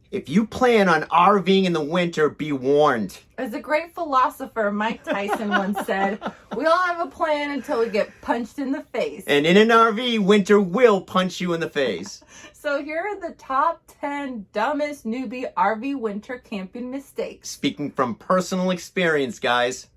If you plan on RVing in the winter, be warned. As a great philosopher, Mike Tyson once said, we all have a plan until we get punched in the face. And in an RV, winter will punch you in the face. So here are the top 10 dumbest newbie RV winter camping mistakes. Speaking from personal experience, guys.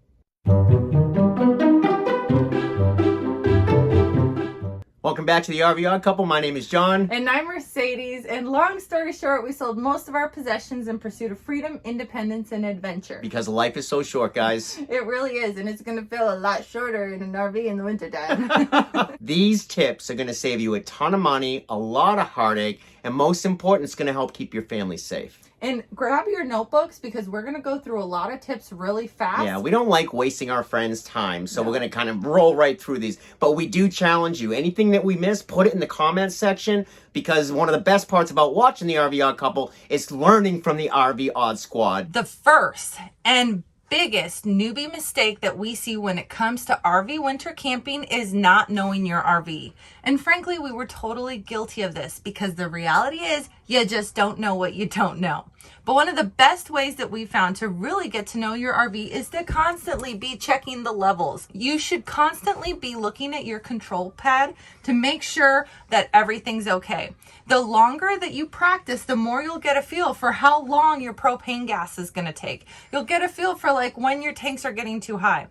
Welcome back to the RV Odd Couple. My name is John. And I'm Mercedes. And long story short, we sold most of our possessions in pursuit of freedom, independence, and adventure. Because life is so short, guys. It really is. And it's going to feel a lot shorter in an RV in the wintertime. These tips are going to save you a ton of money, a lot of heartache, and most important, it's going to help keep your family safe. And grab your notebooks because we're going to go through a lot of tips really fast. Yeah, we don't like wasting our friends' time, so we're going to kind of roll right through these. But we do challenge you. Anything that we miss, put it in the comments section, because one of the best parts about watching the RV Odd Couple is learning from the RV Odd Squad. The first and biggest newbie mistake that we see when it comes to RV winter camping is not knowing your RV. And frankly, we were totally guilty of this because the reality is you just don't know what you don't know. But one of the best ways that we found to really get to know your RV is to constantly be checking the levels. You should constantly be looking at your control pad to make sure that everything's okay. The longer that you practice, the more you'll get a feel for how long your propane gas is going to take. You'll get a feel for like when your tanks are getting too high.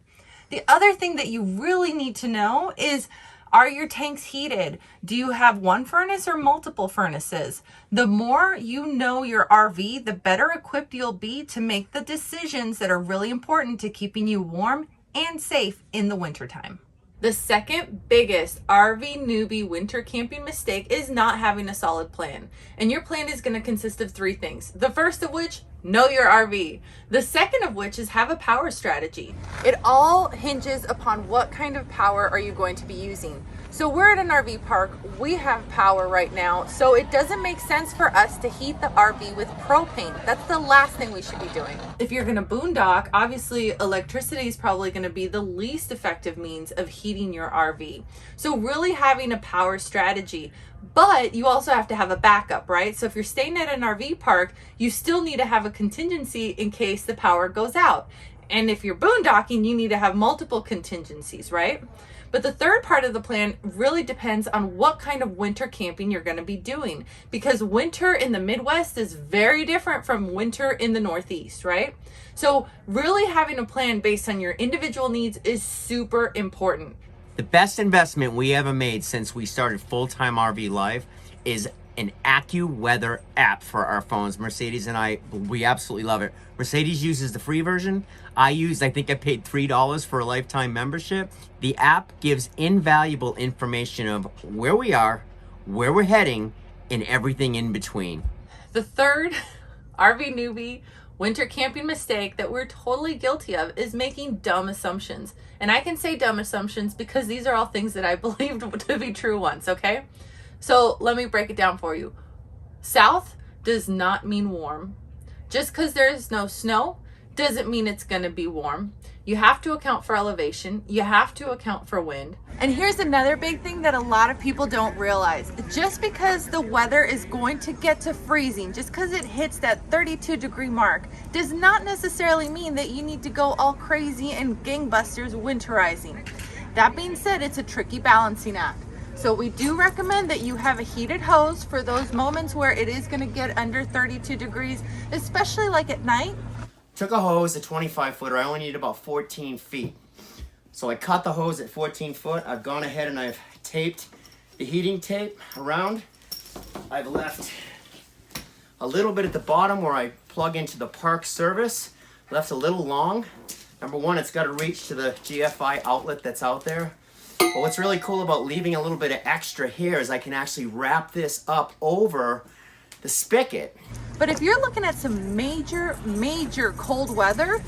The other thing that you really need to know is, are your tanks heated? Do you have one furnace or multiple furnaces? The more you know your RV, the better equipped you'll be to make the decisions that are really important to keeping you warm and safe in the wintertime. The second biggest RV newbie winter camping mistake is not having a solid plan. And your plan is going to consist of three things. The first of which, know your RV. The second of which is have a power strategy. It all hinges upon what kind of power are you going to be using. So we're at an RV park, we have power right now, so it doesn't make sense for us to heat the RV with propane. That's the last thing we should be doing. If you're gonna boondock, obviously electricity is probably gonna be the least effective means of heating your RV. So really having a power strategy. But you also have to have a backup, right? So if you're staying at an RV park, you still need to have a contingency in case the power goes out. And if you're boondocking, you need to have multiple contingencies, right? But the third part of the plan really depends on what kind of winter camping you're going to be doing, because winter in the Midwest is very different from winter in the Northeast, right? So really having a plan based on your individual needs is super important. The best investment we ever made since we started full-time RV life is an AccuWeather app for our phones. Mercedes and I, we absolutely love it. Mercedes uses the free version. I think I paid $3 for a lifetime membership. The app gives invaluable information of where we are, where we're heading, and everything in between. The third RV newbie winter camping mistake that we're totally guilty of is making dumb assumptions. And I can say dumb assumptions because these are all things that I believed to be true once, okay? So let me break it down for you. South does not mean warm. Just because there is no snow doesn't mean it's going to be warm. You have to account for elevation. You have to account for wind. And here's another big thing that a lot of people don't realize. Just because the weather is going to get to freezing, just because it hits that 32-degree mark, does not necessarily mean that you need to go all crazy and gangbusters winterizing. That being said, it's a tricky balancing act. So we do recommend that you have a heated hose for those moments where it is going to get under 32 degrees, especially like at night. Took a hose, a 25-footer. I only need about 14 feet. So I cut the hose at 14 foot. I've gone ahead and I've taped the heating tape around. I've left a little bit at the bottom where I plug into the park service. Left a little long. Number one, it's got to reach to the GFI outlet that's out there. But what's really cool about leaving a little bit of extra here is I can actually wrap this up over the spigot. But if you're looking at some major cold weather,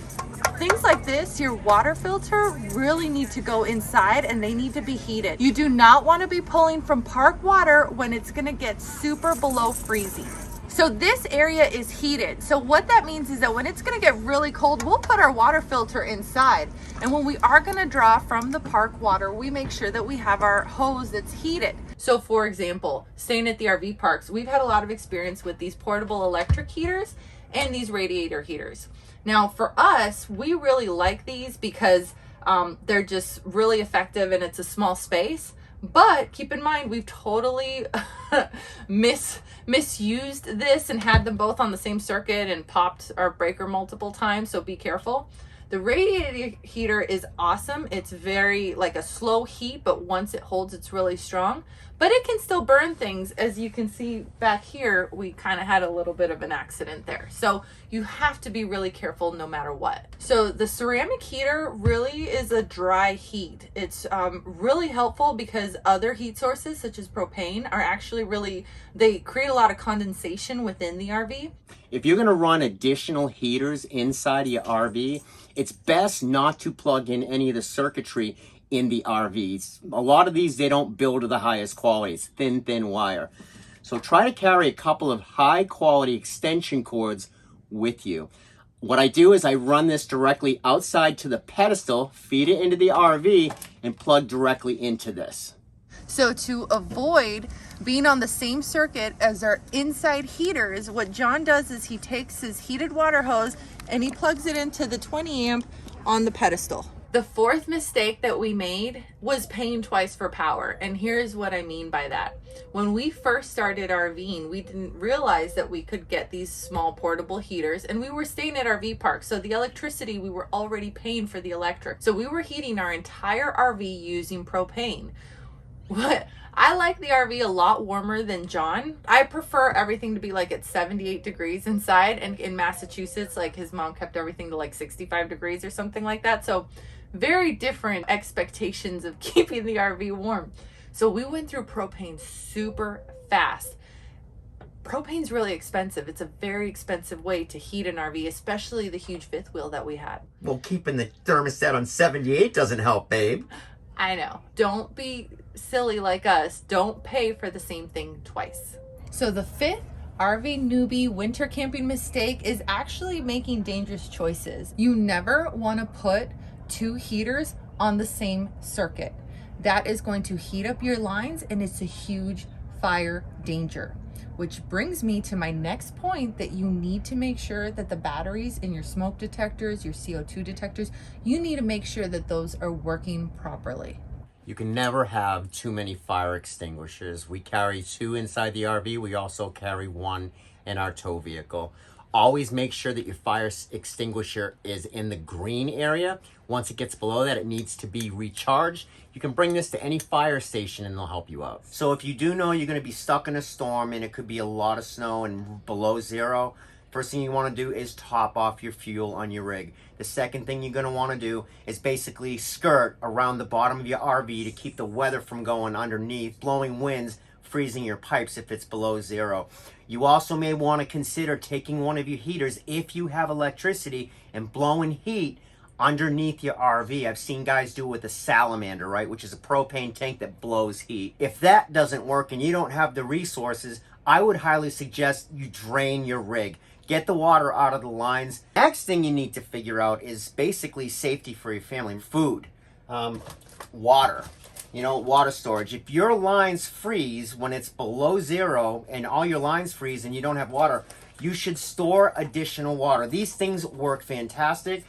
things like this, your water filter really need to go inside and they need to be heated. You do not want to be pulling from park water when it's going to get super below freezing. So this area is heated. So what that means is that when it's going to get really cold, we'll put our water filter inside. And when we are going to draw from the park water, we make sure that we have our hose that's heated. So for example, staying at the RV parks, we've had a lot of experience with these portable electric heaters and these radiator heaters. Now for us, we really like these because they're just really effective and it's a small space. But keep in mind, we've totally misused this and had them both on the same circuit and popped our breaker multiple times, so be careful. The radiator heater is awesome. It's very like a slow heat, but once it holds, it's really strong. But it can still burn things. As you can see back here, we kind of had a little bit of an accident there. So you have to be really careful no matter what. So the ceramic heater really is a dry heat. It's really helpful because other heat sources such as propane are actually they create a lot of condensation within the RV. If you're gonna run additional heaters inside of your RV, it's best not to plug in any of the circuitry in the RVs. A lot of these, they don't build to the highest quality. It's thin wire. So try to carry a couple of high quality extension cords with you. What I do is I run this directly outside to the pedestal, feed it into the RV, and plug directly into this. So to avoid being on the same circuit as our inside heaters, what John does is he takes his heated water hose and he plugs it into the 20 amp on the pedestal. The fourth mistake that we made was paying twice for power. And here's what I mean by that. When we first started RVing, we didn't realize that we could get these small portable heaters, and we were staying at RV parks. So the electricity, we were already paying for the electric. So we were heating our entire RV using propane. What? I like the RV a lot warmer than John. I prefer everything to be like at 78 degrees inside, and in Massachusetts, like his mom kept everything to like 65 degrees or something like that. So very different expectations of keeping the RV warm. So we went through propane super fast. Propane's really expensive. It's a very expensive way to heat an RV, especially the huge fifth wheel that we had. Well, keeping the thermostat on 78 doesn't help, babe. I know. Don't be silly like us. Don't pay for the same thing twice. So the fifth RV newbie winter camping mistake is actually making dangerous choices. You never want to put two heaters on the same circuit. That is going to heat up your lines and it's a huge fire danger. Which brings me to my next point, that you need to make sure that the batteries in your smoke detectors, your CO2 detectors, you need to make sure that those are working properly. You can never have too many fire extinguishers. We carry 2 inside the RV. We also carry 1 in our tow vehicle. Always make sure that your fire extinguisher is in the green area. Once it gets below that, it needs to be recharged. You can bring this to any fire station and they'll help you out. So if you do know you're gonna be stuck in a storm and it could be a lot of snow and below zero, first thing you wanna do is top off your fuel on your rig. The second thing you're gonna wanna do is basically skirt around the bottom of your RV to keep the weather from going underneath, blowing winds, freezing your pipes if it's below zero. You also may want to consider taking one of your heaters if you have electricity and blowing heat underneath your RV. I've seen guys do it with a salamander, right, which is a propane tank that blows heat. If that doesn't work and you don't have the resources, I would highly suggest you drain your rig. Get the water out of the lines. Next thing you need to figure out is basically safety for your family. Food, water. Water storage. If your lines freeze when it's below zero and all your lines freeze and you don't have water, you should store additional water. These things work fantastic.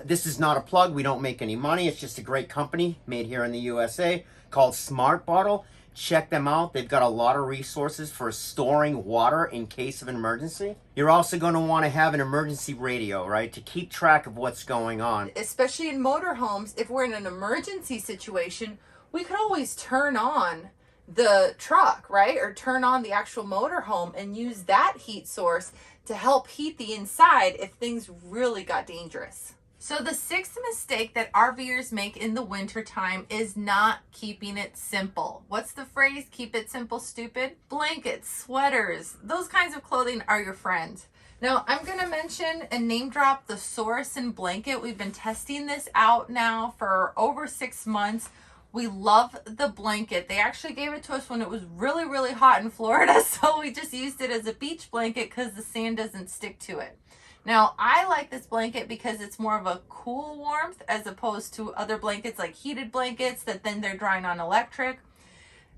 This is not a plug. We don't make any money. It's just a great company made here in the USA called Smart Bottle. Check them out. They've got a lot of resources for storing water in case of an emergency. You're also going to want to have an emergency radio, right, to keep track of what's going on. Especially in motorhomes, if we're in an emergency situation, we could always turn on the truck, right? Or turn on the actual motorhome and use that heat source to help heat the inside if things really got dangerous. So the sixth mistake that RVers make in the wintertime is not keeping it simple. What's the phrase? Keep it simple, stupid? Blankets, sweaters, those kinds of clothing are your friend. Now, I'm going to mention and name drop the Sorrison blanket. We've been testing this out now for over 6 months. We love the blanket. They actually gave it to us when it was really, really hot in Florida. So we just used it as a beach blanket because the sand doesn't stick to it. Now, I like this blanket because it's more of a cool warmth as opposed to other blankets like heated blankets that then they're drying on electric.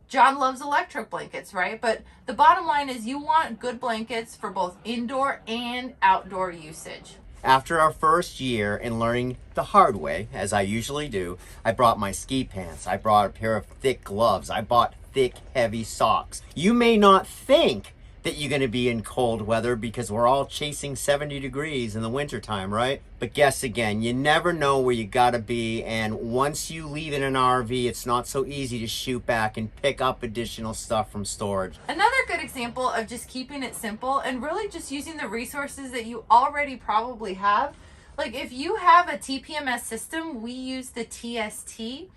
John loves electric blankets, right? But the bottom line is you want good blankets for both indoor and outdoor usage. After our first year in learning the hard way, as I usually do, I brought my ski pants. I brought a pair of thick gloves. I bought thick, heavy socks. You may not think that you're going to be in cold weather because we're all chasing 70 degrees in the wintertime, right? But guess again, you never know where you got to be, and once you leave in an RV, it's not so easy to shoot back and pick up additional stuff from storage. Another good example of just keeping it simple and really just using the resources that you already probably have. Like if you have a TPMS system, we use the TST.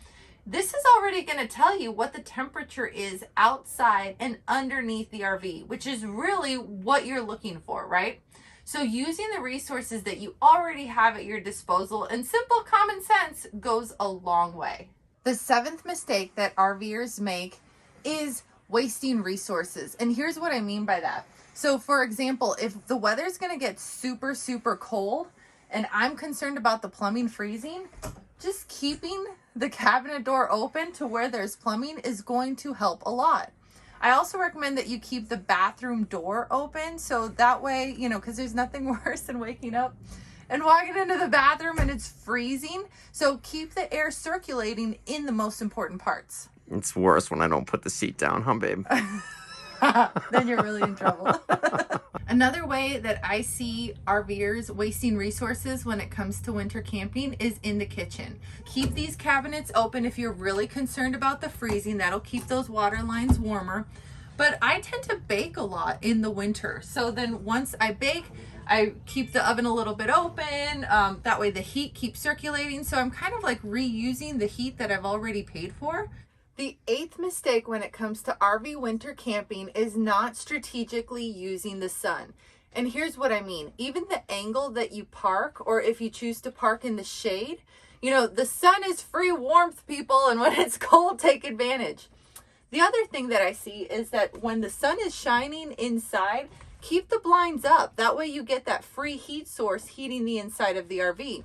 This is already going to tell you what the temperature is outside and underneath the RV, which is really what you're looking for, right? So using the resources that you already have at your disposal and simple common sense goes a long way. The seventh mistake that RVers make is wasting resources. And here's what I mean by that. So for example, if the weather's going to get super, super cold and I'm concerned about the plumbing freezing, just keeping the cabinet door open to where there's plumbing is going to help a lot. I also recommend that you keep the bathroom door open so that way, you know, because there's nothing worse than waking up and walking into the bathroom and it's freezing. So keep the air circulating in the most important parts. It's worse when I don't put the seat down, huh, babe? Then you're really in trouble. Another way that I see RVers wasting resources when it comes to winter camping is in the kitchen. Keep these cabinets open if you're really concerned about the freezing. That'll keep those water lines warmer. But I tend to bake a lot in the winter. So then once I bake, I keep the oven a little bit open. That way the heat keeps circulating. So I'm kind of like reusing the heat that I've already paid for. The eighth mistake when it comes to RV winter camping is not strategically using the sun. And here's what I mean. Even the angle that you park, or if you choose to park in the shade, you know, the sun is free warmth, people, and when it's cold, take advantage. The other thing that I see is that when the sun is shining inside, keep the blinds up. That way you get that free heat source heating the inside of the RV.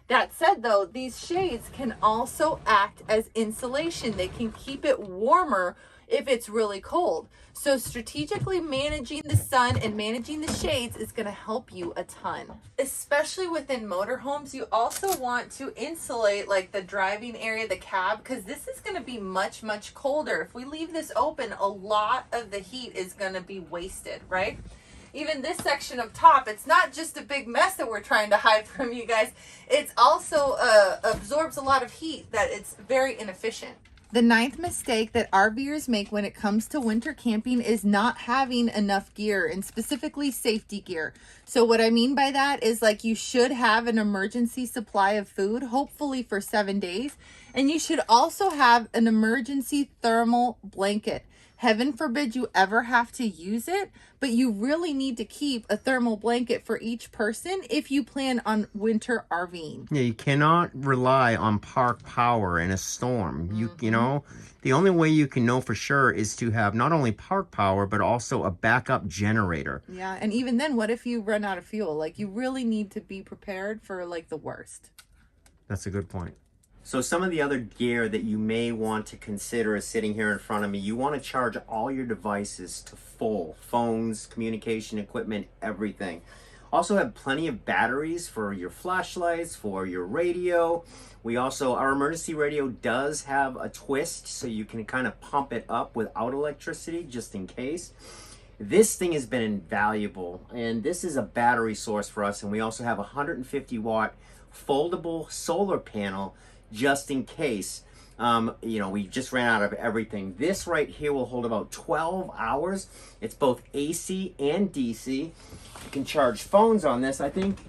That said, though, these shades can also act as insulation. They can keep it warmer if it's really cold. So strategically managing the sun and managing the shades is going to help you a ton. Especially within motorhomes, you also want to insulate like the driving area, the cab, because this is going to be much, much colder. If we leave this open, a lot of the heat is going to be wasted, right? Even this section up top, it's not just a big mess that we're trying to hide from you guys. It's also absorbs a lot of heat that it's very inefficient. The ninth mistake that RVers make when it comes to winter camping is not having enough gear, and specifically safety gear. So what I mean by that is like you should have an emergency supply of food, hopefully for 7 days. And you should also have an emergency thermal blanket. Heaven forbid you ever have to use it, but you really need to keep a thermal blanket for each person if you plan on winter RVing. Yeah, you cannot rely on park power in a storm. You know, the only way you can know for sure is to have not only park power, but also a backup generator. Yeah, and even then, what if you run out of fuel? Like, you really need to be prepared for, like, the worst. That's a good point. So some of the other gear that you may want to consider is sitting here in front of me. You want to charge all your devices to full. Phones, communication equipment, everything. Also have plenty of batteries for your flashlights, for your radio. Our emergency radio does have a twist, so you can kind of pump it up without electricity, just in case. This thing has been invaluable, and this is a battery source for us, and we also have a 150 watt foldable solar panel just in case. We just ran out of everything. This right here will hold about 12 hours. It's both AC and DC. You can charge phones on this. I think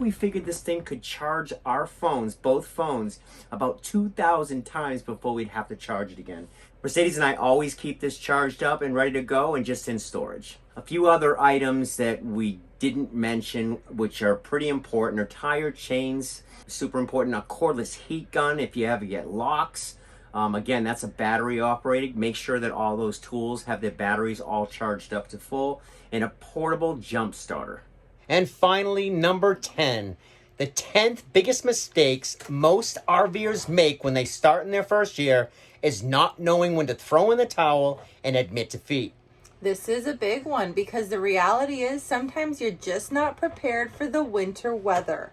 we figured this thing could charge our phones, both phones, about 2,000 times before we'd have to charge it again. Mercedes and I always keep this charged up and ready to go and just in storage. A few other items that we didn't mention, which are pretty important, are tire chains. Super important. A cordless heat gun if you ever get locks. Again, that's a battery operated. Make sure that all those tools have their batteries all charged up to full. And a portable jump starter. And finally, number 10. The 10th biggest mistakes most RVers make when they start in their first year is not knowing when to throw in the towel and admit defeat. This is a big one because the reality is sometimes you're just not prepared for the winter weather.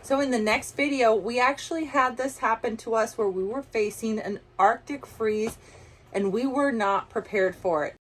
So in the next video, we actually had this happen to us where we were facing an Arctic freeze and we were not prepared for it.